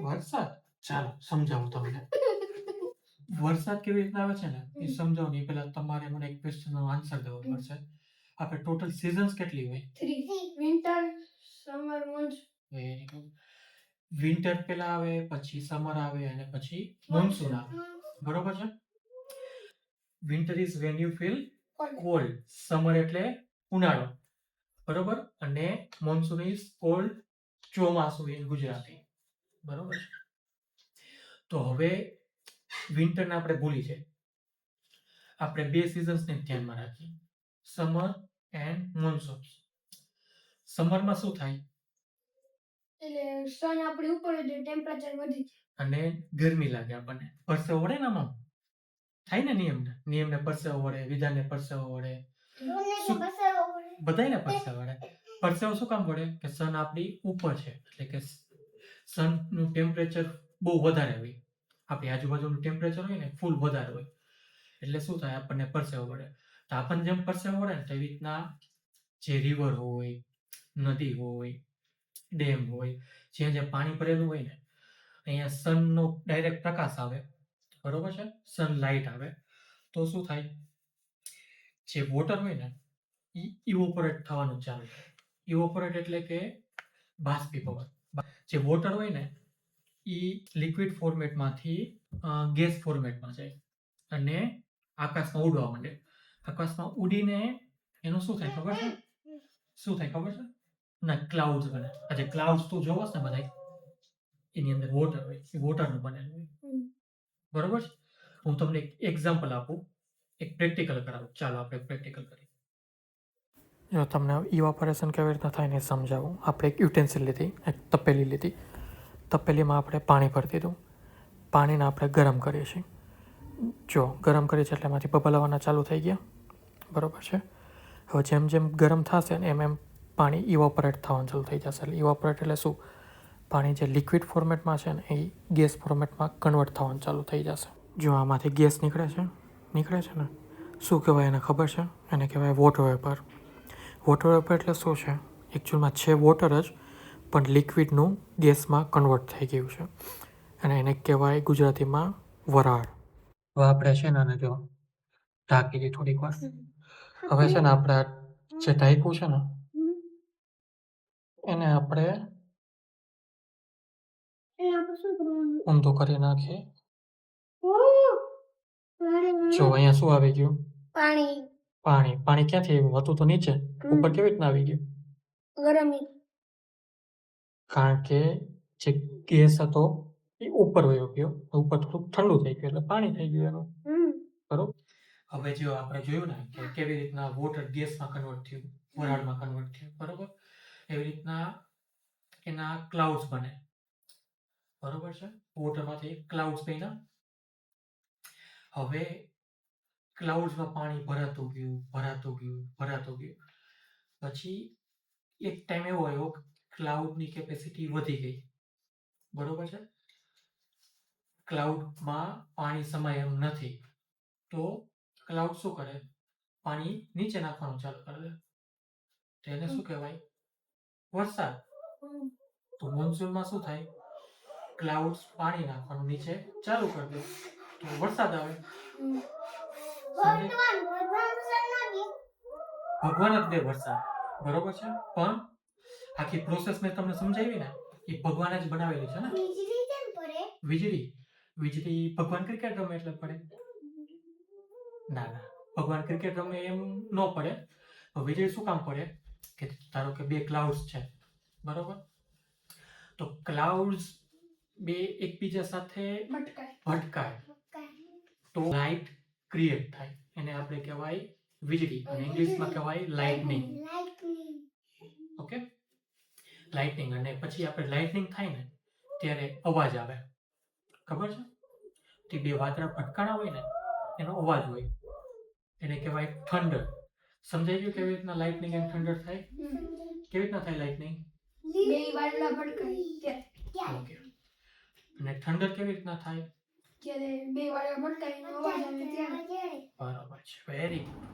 વરસાદ ચાલો સમજાવું તમને. વરસાદ કેવી રીતના આવે છે ને એ સમજાવું એ પહેલા તમારે મને એક ક્વેશ્ચનનો આન્સર દેવો પડશે. આપણે ટોટલ સિઝન્સ કેટલી હોય? 3 winter summer monsoon. Very good. Winter પહેલા આવે, પછી સમર આવે અને પછી મોન્સૂન આવે. બરોબર છે? Winter is when you feel cold. Summer એટલે ઉનાળો. બરોબર? અને મોન્સૂન ઇઝ કોલ્ડ, ચોમાસું ઇન ગુજરાતી. બરોબર છે? તો હવે વિન્ટરને આપણે ભૂલી જાય. આપણે બે સિઝન્સને ધ્યાનમાં રાખીએ, સમર એન્ડ મોન્સૂન. સમરમાં શું થાય? એટલે સન આપણી ઉપર હોય તો ટેમ્પરેચર વધી જાય અને ગરમી લાગે આપણને. પરસેવો વળે ને આમાં થાય ને નિયમને પરસેવો વળે, વિધાનને પરસેવો વળે, બધાયને પરસેવો વળે. પરસેવો શું કામ વળે? કે સન આપણી ઉપર છે, એટલે કે સનનું ટેમ્પરેચર બહુ વધારે હોય. આપણી આજુબાજુનું ટેમ્પરેચર હોય ને ફૂલ વધારે હોય, એટલે શું થાય? આપણને પરસેવો વળે. તો આપણને જેમ પરસેવો વળે ને તેવી રીતના જે રિવર હોય, નદી હોય, ડેમ હોય, જ્યાં જ્યાં પાણી ભરેલું હોય ને અહીંયા સનનો ડાયરેક્ટ પ્રકાશ આવે. બરોબર છે? સનલાઇટ આવે તો શું થાય? જે વોટર હોય ને એ ઇવોપોરેટ થવાનું ચાલુ થાય. ઇવોપોરેટ એટલે કે બાષ્પીભવન. જે વોટર હોય ને એ લિક્વિડ ફોર્મેટમાંથી ગેસ ફોર્મેટમાં જાય અને આકાશમાં ઉડવા માંડે. આકાશમાં ઉડીને એનું શું થાય ખબર છે? શું થાય ખબર છે? ના, ક્લાઉડ્સ બને. આ જે ક્લાઉડ્સ તું જોવો ને બધા, એની અંદર વોટર હોય, એ વોટરનું બનેલું હોય. બરોબર છે? હું તમને એક એક્ઝામ્પલ આપું, એક પ્રેક્ટિકલ કરાવું. ચાલો આપણે પ્રેક્ટિકલ કરીએ. જો તમને ઇવાપોરેશન કેવી રીતના થાય ને સમજાવું. આપણે એક યુટેન્સિલ લીધી, એક તપેલી લીધી. તપેલીમાં આપણે પાણી ભરી દીધું. પાણીને આપણે ગરમ કરીએ છીએ. જો ગરમ કરીએ છીએ એટલે એમાંથી બબલ આવવાના ચાલુ થઈ ગયા. બરોબર છે? હવે જેમ જેમ ગરમ થશે ને એમ પાણી ઇવોપોરેટ થવાનું ચાલુ થઈ જશે. એટલે ઇવોપોરેટ એટલે શું? પાણી જે લિક્વિડ ફોર્મેટમાં છે ને એ ગેસ ફોર્મેટમાં કન્વર્ટ થવાનું ચાલુ થઈ જશે. જો આમાંથી ગેસ નીકળે છે ને, શું કહેવાય એને ખબર છે? એને કહેવાય વોટર વેપર. વોટર વેપર એટલે શું છે? એકચ્યુઅલમાં છે વોટર જ, પણ લિક્વિડનું ગેસમાં કન્વર્ટ થઈ ગયું છે, અને એને કહેવાય ગુજરાતીમાં વરાળ. હવે આપણે છે ને જો ઢાંકી દઈએ થોડીક વાર. હવે છે ને આપણે જે ઢાંક્યું છે ને એને આપણે ઊંધું કરી નાખીએ. જો અહીંયા શું આવી ગયું? પાણી. પાણી ક્યાંથી આવ્યું? હતું તો નીચે. ઉપર કેવી રીતના આવી ગયું? ગરમી. કારણ કે જે ગેસ હતો એ ઉપર વયો ગયો, ઉપર થોડુંક ઠંડુ થઈ ગયું એટલે પાણી થઈ ગયું એનું. બરોબર? હવે જો આપણે જોયું ને કે કેવી રીતના વોટર ગેસમાં કન્વર્ટ થયું, વરાળમાં કન્વર્ટ થયું. બરોબર? એવી રીતના એના ક્લાઉડ્સ બને. બરોબર છે? વોટરમાંથી ક્લાઉડ્સ બન્યા. હવે ક્લાઉડ્સમાં પાણી ભરાતું ગયું. પછી એક ટાઈમ એવો આવ્યો ક્લાઉડની કેપેસિટી વધી ગઈ. બરોબર છે? ક્લાઉડમાં પાણી સમાય એમ નથી, તો ક્લાઉડ શું કરે? પાણી નીચે નાખવાનું ચાલુ કરે દે. તેને શું કહેવાય? વરસાદ. તો મોન્સૂનમાં શું થાય? ક્લાઉડ્સ પાણી નાખવાનું નીચે ચાલુ કરી દે તો વરસાદ આવે. ભગવાન જ દે વરસાદ. બરોબર છે? પણ આખી પ્રોસેસ મેં તમને સમજાવી ને એ ભગવાને જ બનાવેલી છે ને. વીજળી ભગવાન ક્રિકેટ રમે એટલે પડે? ના, ભગવાન ક્રિકેટ રમે એમ ન પડે. વીજળી શું કામ પડે? કે ધારો કે બે ક્લાઉડ્સ છે, બરોબર? તો ક્લાઉડ્સ બે એકબીજા સાથે ભટકાય તો લાઇટ ક્રિએટ થાય. એને આપણે કહેવાય વીજળી, અને ઇંગ્લિશમાં કહેવાય લાઇટનિંગ. ઓકે? લાઇટનિંગ. અને પછી આપણે લાઇટનિંગ થાય ને ત્યારે અવાજ આવે. ખબર છે? તે બે વાદળા ભટકાણા હોય ને એનો અવાજ હોય, એને કહેવાય થંડર. સમજાઈ ગયું કેવી રીતના લાઇટનિંગ એન્ડ થંડર થાય? કેવી રીતના થાય લાઇટનિંગ? બે વાદળા ભટકાય. ઓકે. અને થંડર કેવી રીતના થાય? જ્યારે બે વાદળા ભટકાય એનો અવાજ આવે ત્યારે. બરાબર છે. Very good.